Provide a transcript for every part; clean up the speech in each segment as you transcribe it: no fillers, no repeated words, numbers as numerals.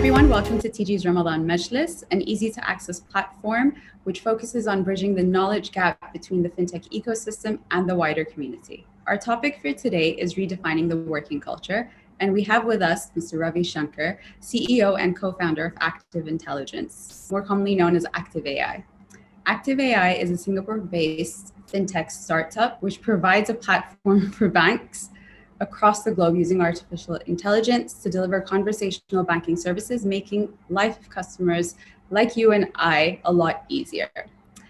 everyone, welcome to TG's Ramadan Majlis, an easy-to-access platform which focuses on bridging the knowledge gap between the fintech ecosystem and the wider community. Our topic for today is redefining the working culture, and we have with us Mr. Ravi Shankar, CEO and co-founder of Active Intelligence, more commonly known as Active.Ai. Active.Ai is a Singapore-based fintech startup which provides a platform for banks across the globe using artificial intelligence to deliver conversational banking services, making life of customers like you and I a lot easier.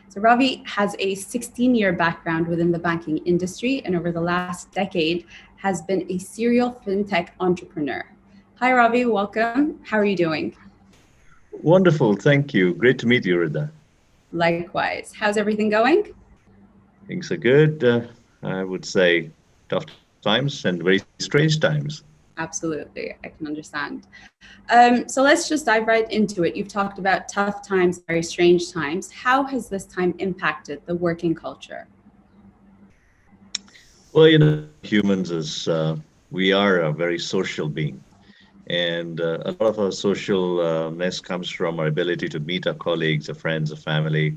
So Ravi has a 16-year background within the banking industry, and over the last decade has been a serial fintech entrepreneur. Hi, Ravi, welcome. How are you doing? Wonderful, thank you. Great to meet you, Rida. Likewise. How's everything going? Things are good. I would say tough times and very strange times. Absolutely, I can understand. So let's just dive right into it. You've talked about tough times, very strange times. How has this time impacted the working culture? Well, humans we are a very social being. And a lot of our socialness comes from our ability to meet our colleagues, our friends, our family,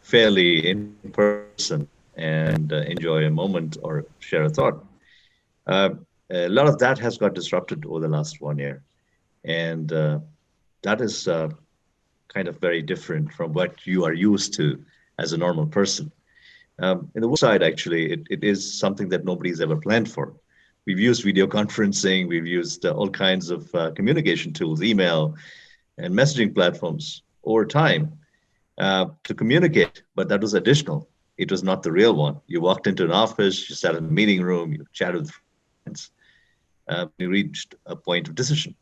fairly in person and enjoy a moment or share a thought. A lot of that has got disrupted over the last 1 year. And that is kind of very different from what you are used to as a normal person. In the work side, actually, it is something that nobody's ever planned for. We've used video conferencing, we've used all kinds of communication tools, email and messaging platforms over time to communicate, but that was additional. It was not the real one. You walked into an office, you sat in a meeting room, you chatted with friends, you reached a point of decision.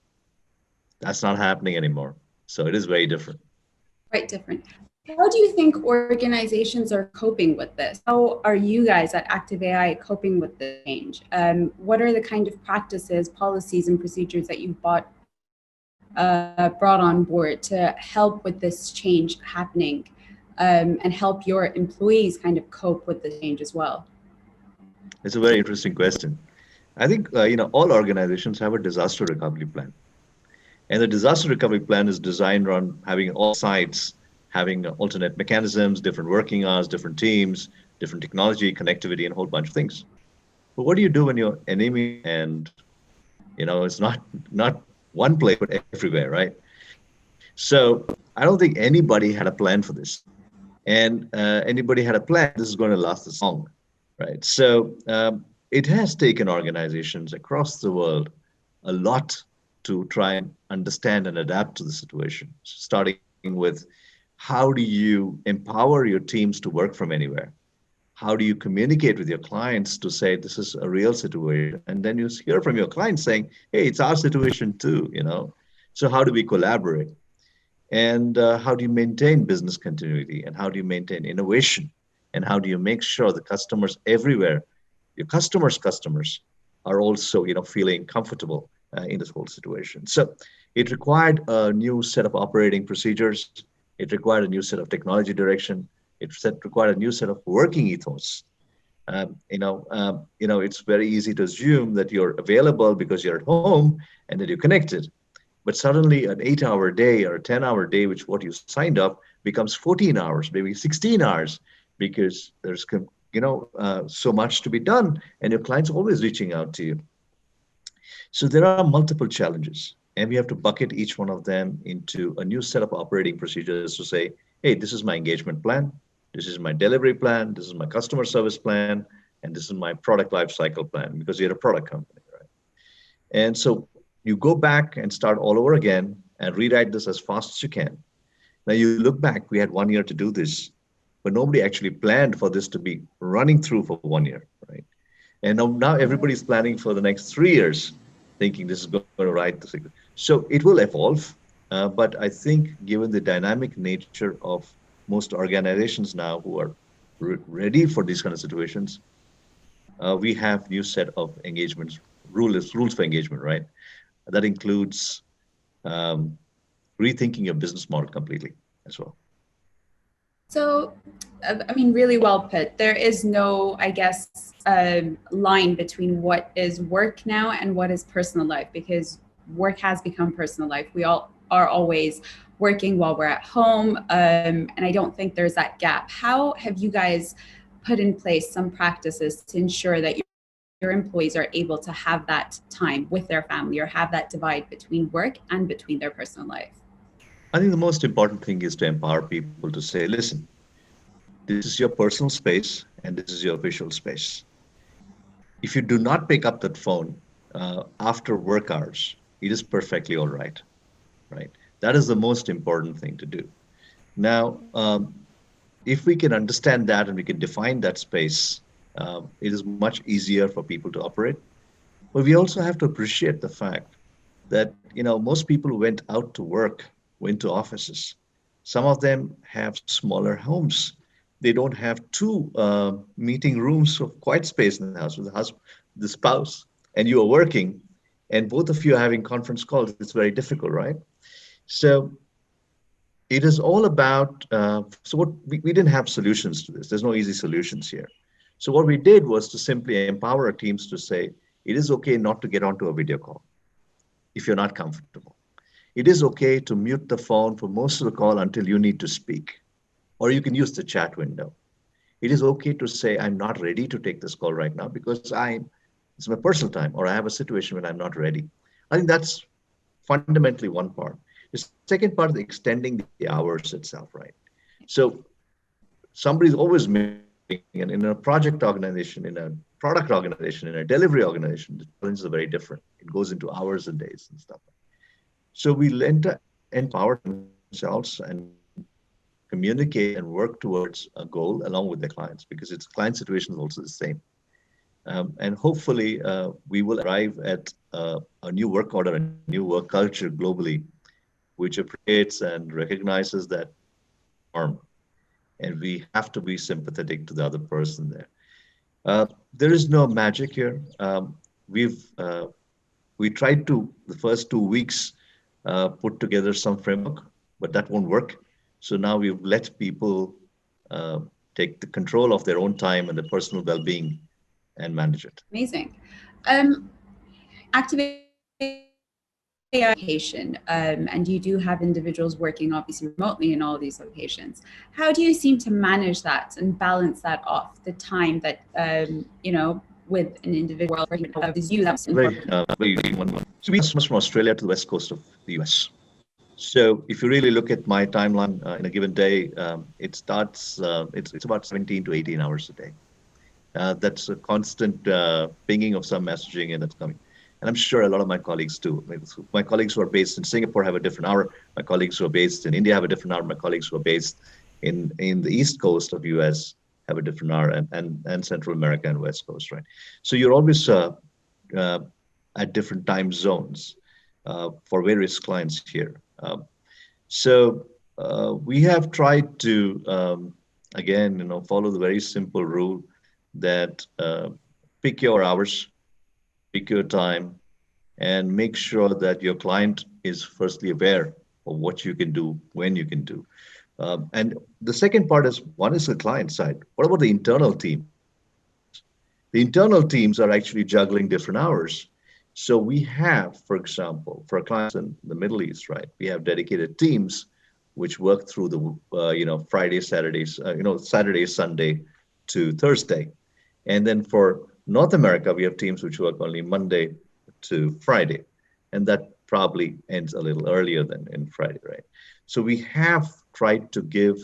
That's not happening anymore. So it is very different. Quite different. How do you think organizations are coping with this? How are you guys at Active.Ai coping with the change? What are the kind of practices, policies, and procedures that you've brought on board to help with this change happening and help your employees kind of cope with the change as well? It's a very interesting question. I think all organizations have a disaster recovery plan, and the disaster recovery plan is designed around having all sides having alternate mechanisms, different working hours, different teams, different technology, connectivity, and a whole bunch of things. But what do you do when you're enemy and it's not one place but everywhere, right? So I don't think anybody had a plan for this, and anybody had a plan. This is going to last this long, right? So it has taken organizations across the world a lot to try and understand and adapt to the situation, starting with how do you empower your teams to work from anywhere? How do you communicate with your clients to say this is a real situation? And then you hear from your clients saying, hey, it's our situation too, So how do we collaborate? And how do you maintain business continuity? And how do you maintain innovation? And how do you make sure the customers everywhere, your customers' customers, are also feeling comfortable in this whole situation? So it required a new set of operating procedures. It required a new set of technology direction. It required a new set of working ethos. It's very easy to assume that you're available because you're at home and that you're connected. But suddenly an 8-hour day or a 10-hour day, which what you signed up, becomes 14 hours, maybe 16 hours, because there's so much to be done and your client's always reaching out to you. So there are multiple challenges. And we have to bucket each one of them into a new set of operating procedures to say, hey, this is my engagement plan, this is my delivery plan, this is my customer service plan, and this is my product lifecycle plan, because you're a product company, right? And so you go back and start all over again and rewrite this as fast as you can. Now you look back, we had 1 year to do this, but nobody actually planned for this to be running through for 1 year, right? And now everybody's planning for the next 3 years, thinking this is going to write the secret. So it will evolve, but I think given the dynamic nature of most organizations now who are ready for these kind of situations, we have new set of engagements, rules for engagement, right? That includes rethinking your business model completely as well. So, really well put. There is no, line between what is work now and what is personal life, because work has become personal life. We all are always working while we're at home, and I don't think there's that gap. How have you guys put in place some practices to ensure that your employees are able to have that time with their family or have that divide between work and between their personal life? I think the most important thing is to empower people to say, listen, this is your personal space and this is your official space. If you do not pick up that phone after work hours, it is perfectly all right, right? That is the most important thing to do. Now, if we can understand that and we can define that space, it is much easier for people to operate. But we also have to appreciate the fact that most people who went out to work, went to offices. Some of them have smaller homes. They don't have two meeting rooms of quiet space in the house with the husband, the spouse, and you are working, and both of you are having conference calls. It's very difficult, right? So it is all about. So what we didn't have solutions to this. There's no easy solutions here. So what we did was to simply empower our teams to say it is okay not to get onto a video call if you're not comfortable. It is okay to mute the phone for most of the call until you need to speak, or you can use the chat window. It is okay to say, I'm not ready to take this call right now because it's my personal time, or I have a situation when I'm not ready. I think that's fundamentally one part. The second part is extending the hours itself, right? So somebody's always making, and in a project organization, in a product organization, in a delivery organization, the challenges are very different. It goes into hours and days and stuff. So we learn to empower themselves and communicate and work towards a goal along with the clients, because its client situation is also the same. And hopefully we will arrive at a new work order, a new work culture globally, which appreciates and recognizes that harm. And we have to be sympathetic to the other person there. There is no magic here. We tried to, the first 2 weeks, put together some framework, but that won't work. So now we've let people take the control of their own time and their personal well-being and manage it. Amazing. Active.AI location, and you do have individuals working obviously remotely in all of these locations. How do you seem to manage that and balance that off the time that with an individual working is you? That's important. So we come from Australia to the west coast of the US. So if you really look at my timeline in a given day, it starts. It's about 17 to 18 hours a day. That's a constant pinging of some messaging, and it's coming. And I'm sure a lot of my colleagues too. My colleagues who are based in Singapore have a different hour. My colleagues who are based in India have a different hour. My colleagues who are based in the east coast of US have a different hour, and Central America and West Coast, right? So you're always at different time zones for various clients here. So we have tried to, again, follow the very simple rule that pick your hours, pick your time, and make sure that your client is firstly aware of what you can do, when you can do. And the second part is, one is the client side. What about the internal team? The internal teams are actually juggling different hours. So we have, for example, for clients in the Middle East, right, we have dedicated teams which work through the, Friday, Saturdays, Saturday, Sunday to Thursday. And then for North America, we have teams which work only Monday to Friday. And that probably ends a little earlier than in Friday, right? So we have tried to give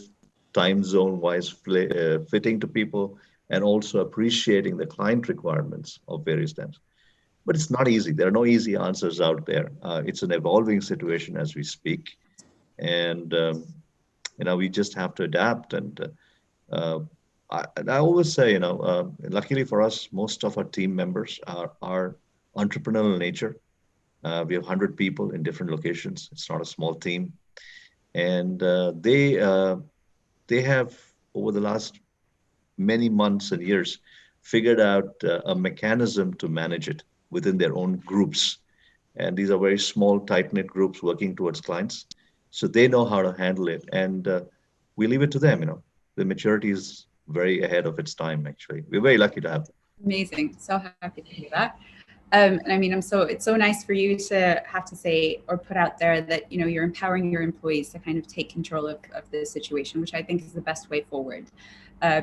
time zone wise fitting to people, and also appreciating the client requirements of various times. But it's not easy. There are no easy answers out there. It's an evolving situation as we speak. And, we just have to adapt. And I always say, luckily for us, most of our team members are entrepreneurial in nature. We have 100 people in different locations. It's not a small team. And they have, over the last many months and years, figured out a mechanism to manage it within their own groups. And these are very small, tight-knit groups working towards clients. So they know how to handle it. And we leave it to them. The maturity is very ahead of its time, actually. We're very lucky to have them. Amazing. So happy to hear that. And I mean, it's so nice for you to have to say or put out there that, you're empowering your employees to kind of take control of the situation, which I think is the best way forward.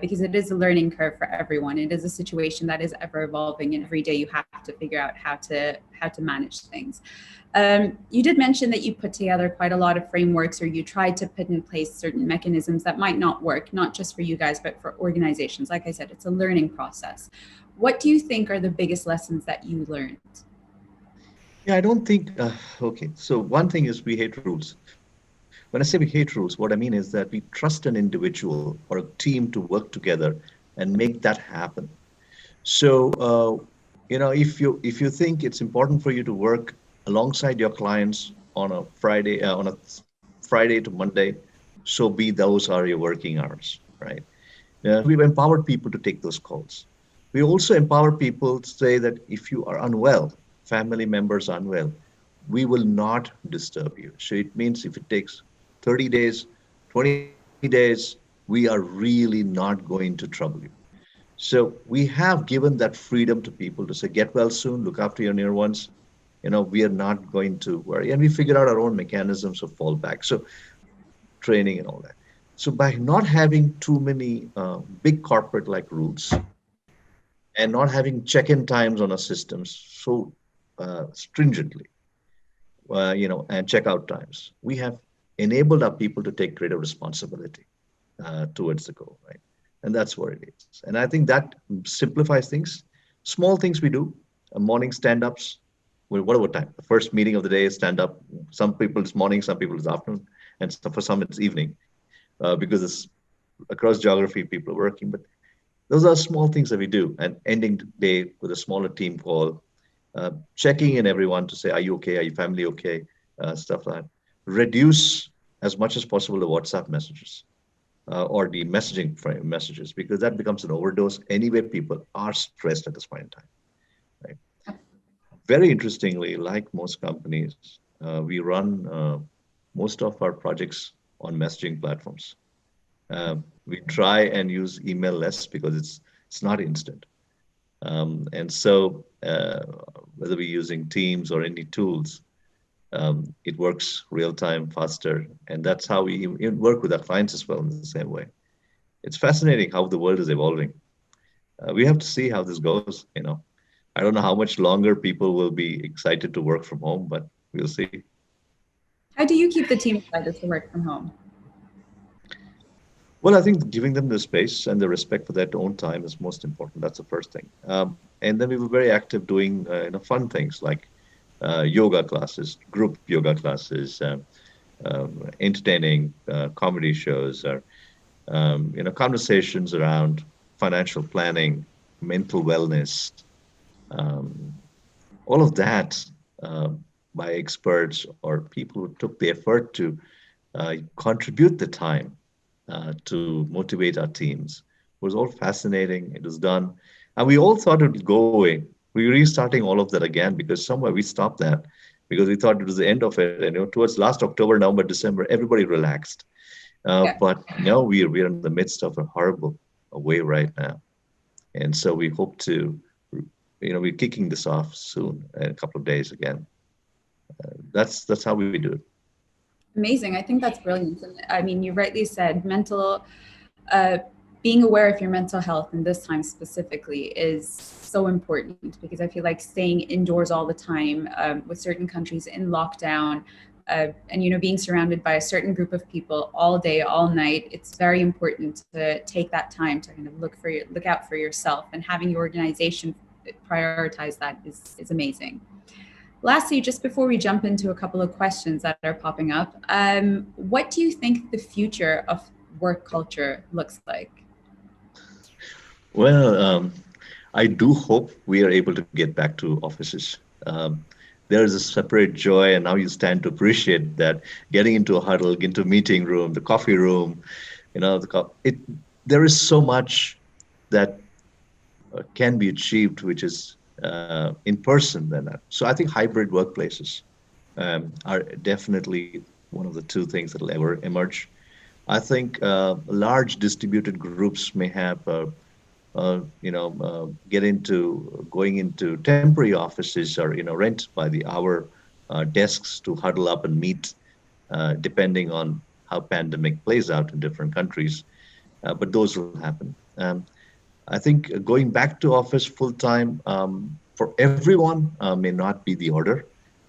Because it is a learning curve for everyone. It is a situation that is ever evolving, and every day you have to figure out how to manage things. You did mention that you put together quite a lot of frameworks, or you tried to put in place certain mechanisms that might not work, not just for you guys, but for organizations. Like I said, it's a learning process. What do you think are the biggest lessons that you learned? Yeah, I don't think, okay. So one thing is we hate rules. When I say we hate rules, what I mean is that we trust an individual or a team to work together and make that happen. So, if you think it's important for you to work alongside your clients on a Friday to Monday, so be those are your working hours, right? We've empowered people to take those calls. We also empower people to say that if you are unwell, family members are unwell, we will not disturb you. So it means if it takes 30 days, 20 days, we are really not going to trouble you. So we have given that freedom to people to say, get well soon, look after your near ones. We are not going to worry. And we figure out our own mechanisms of fallback. So training and all that. So by not having too many big corporate like rules and not having check-in times on our systems so stringently, and checkout times, we have enabled our people to take greater responsibility towards the goal, right? And that's what it is. And I think that simplifies things. Small things we do, morning stand-ups. Well, whatever time. The first meeting of the day is stand-up. Some people it's morning, some people it's afternoon, and for some it's evening, because it's across geography, people are working. But those are small things that we do. And ending the day with a smaller team call, checking in everyone to say, are you okay? Are your family okay? Stuff like that. Reduce as much as possible the WhatsApp messages or the messaging frame messages, because that becomes an overdose. Anyway, people are stressed at this point in time, right? Very interestingly, like most companies, we run most of our projects on messaging platforms. We try and use email less because it's not instant. And so whether we're using Teams or any tools, it works real time, faster, and that's how we even work with our clients as well in the same way. It's fascinating how the world is evolving. We have to see how this goes. I don't know how much longer people will be excited to work from home, but we'll see. How do you keep the team excited to work from home? Well, I think giving them the space and the respect for their own time is most important. That's the first thing. And then we were very active doing fun things like yoga classes, group yoga classes, entertaining comedy shows, or conversations around financial planning, mental wellness, um, all of that by experts or people who took the effort to contribute the time to motivate our teams. It was all fascinating. It was done. And we all thought it would go away. We were restarting all of that again because somewhere we stopped that because we thought it was the end of it. And towards last October, November, December, everybody relaxed. Yeah. But now we're in the midst of a horrible wave right now. And so we hope to, we're kicking this off soon in a couple of days again. That's how we do it. Amazing. I think that's brilliant. And I mean, you rightly said uh, being aware of your mental health in this time specifically is so important, because I feel like staying indoors all the time, with certain countries in lockdown, and being surrounded by a certain group of people all day, all night, it's very important to take that time to kind of look out for yourself, and having your organization prioritize that is amazing. Lastly, just before we jump into a couple of questions that are popping up, what do you think the future of work culture looks like? Well, I do hope we are able to get back to offices. Um, there is a separate joy, and now you stand to appreciate that getting into a huddle, into a meeting room, the coffee room, there is so much that can be achieved, which is in person than that. So I think hybrid workplaces are definitely one of the two things that will ever emerge. I think large distributed groups may have get into going into temporary offices or rent by the hour desks to huddle up and meet, depending on how pandemic plays out in different countries. But those will happen. I think going back to office full time for everyone may not be the order.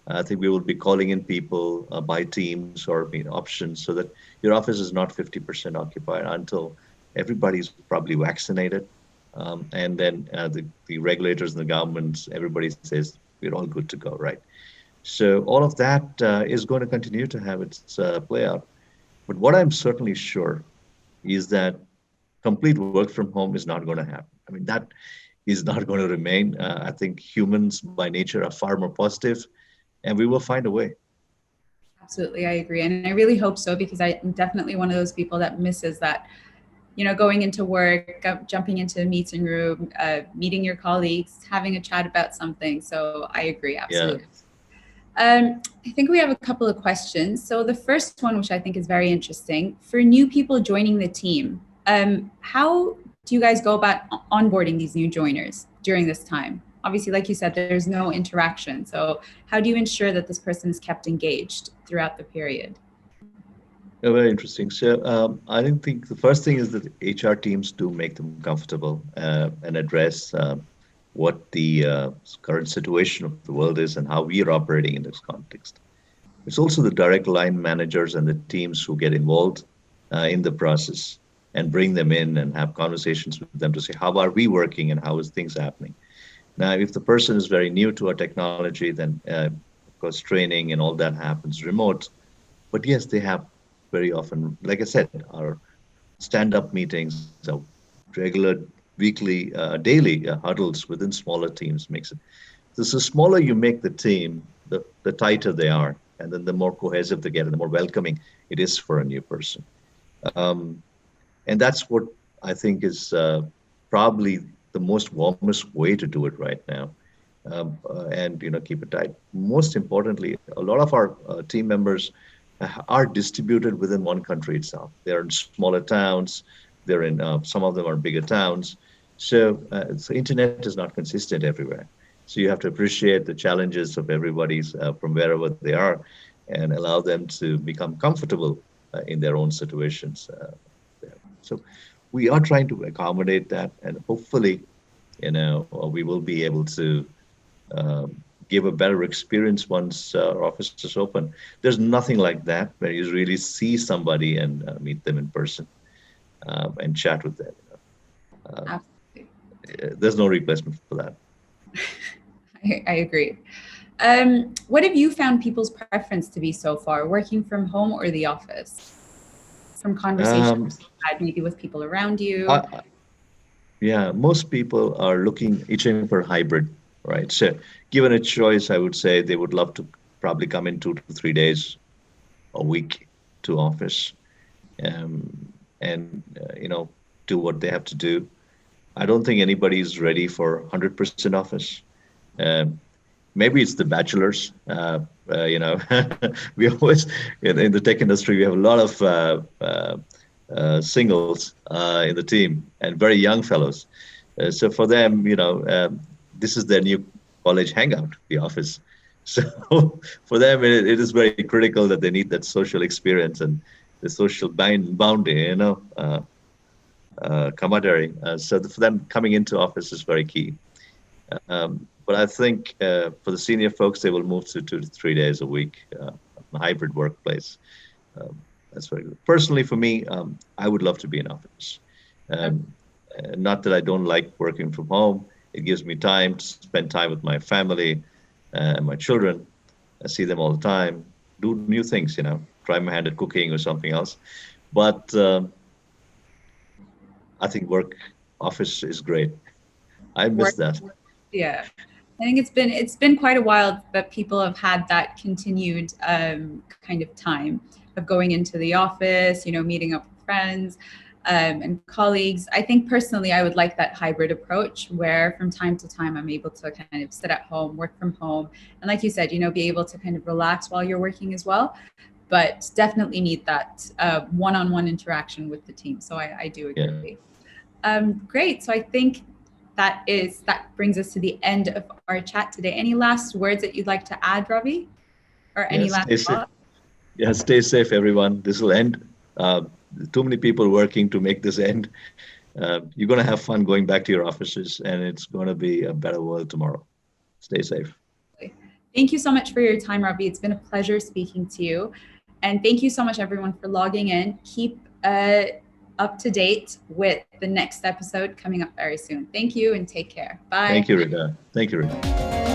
I think we will be calling in people by teams or options so that your office is not 50% occupied until everybody's probably vaccinated. And then the regulators and the governments, everybody says we're all good to go, right? So all of that is going to continue to have its play out. But what I'm certainly sure is that complete work from home is not going to happen. I mean, that is not going to remain. I think humans by nature are far more positive, and we will find a way. Absolutely, I agree. And I really hope so, because I'm definitely one of those people that misses that, going into work, jumping into a meeting room, meeting your colleagues, having a chat about something. So I agree, absolutely. Yeah. I think we have a couple of questions. So the first one, which I think is very interesting, for new people joining the team, how do you guys go about onboarding these new joiners during this time? Obviously, like you said, there's no interaction. So how do you ensure that this person is kept engaged throughout the period? Yeah, very interesting. So I think the first thing is that HR teams do make them comfortable and address what the current situation of the world is and how we are operating in this context. It's also the direct line managers and the teams who get involved in the process and bring them in and have conversations with them to say, how are we working and how is things happening? Now, if the person is very new to our technology, then of course training and all that happens remote. But yes, they have very often, like I said, our stand-up meetings, our regular weekly, daily huddles within smaller teams makes it. So the smaller you make the team, the tighter they are, and then the more cohesive they get, and the more welcoming it is for a new person. And that's what I think is probably the most warmest way to do it right now. And keep it tight. Most importantly, a lot of our team members are distributed within one country itself. They're in smaller towns. They're in some of them are bigger towns. So internet is not consistent everywhere. So you have to appreciate the challenges of everybody's from wherever they are, and allow them to become comfortable in their own situations. So we are trying to accommodate that, and hopefully, we will be able to give a better experience once our office is open. There's nothing like that where you really see somebody and meet them in person and chat with them. There's no replacement for that. I agree. What have you found people's preference to be so far, working from home or the office? From conversations you've had maybe with people around you? Yeah, most people are itching for hybrid, right? So given a choice, I would say they would love to probably come in 2 to 3 days a week to office and do what they have to do. I don't think anybody's ready for 100% office. Maybe it's the bachelors. We always in the tech industry we have a lot of singles in the team and very young fellows. So for them, this is their new college hangout, the office. So for them, it is very critical that they need that social experience and the social boundary, camaraderie. So for them, coming into office is very key. But I think for the senior folks, they will move to 2 to 3 days a week, a hybrid workplace. That's very good. Personally, for me, I would love to be in office. Not that I don't like working from home. It gives me time to spend time with my family and my children. I see them all the time, do new things, try my hand at cooking or something else. But I think office is great. I miss that. Yeah. I think it's been quite a while that people have had that continued kind of time of going into the office, meeting up with friends and colleagues. I think personally, I would like that hybrid approach where from time to time I'm able to kind of sit at home, work from home, and like you said, be able to kind of relax while you're working as well. But definitely need that one-on-one interaction with the team. So I do agree. Great. So I think that brings us to the end of our chat today. Any last words that you'd like to add, Ravi? Or any Yes, last stay safe. thoughts? Yeah, stay safe, everyone. This will end. Uh, Too many people working to make this end. You're going to have fun going back to your offices, and it's going to be a better world tomorrow. Stay safe. Thank you so much for your time, Ravi. It's been a pleasure speaking to you. And thank you so much, everyone, for logging in. Keep up to date with the next episode coming up very soon. Thank you and take care. Bye. Thank you, Rita. Thank you, Rita.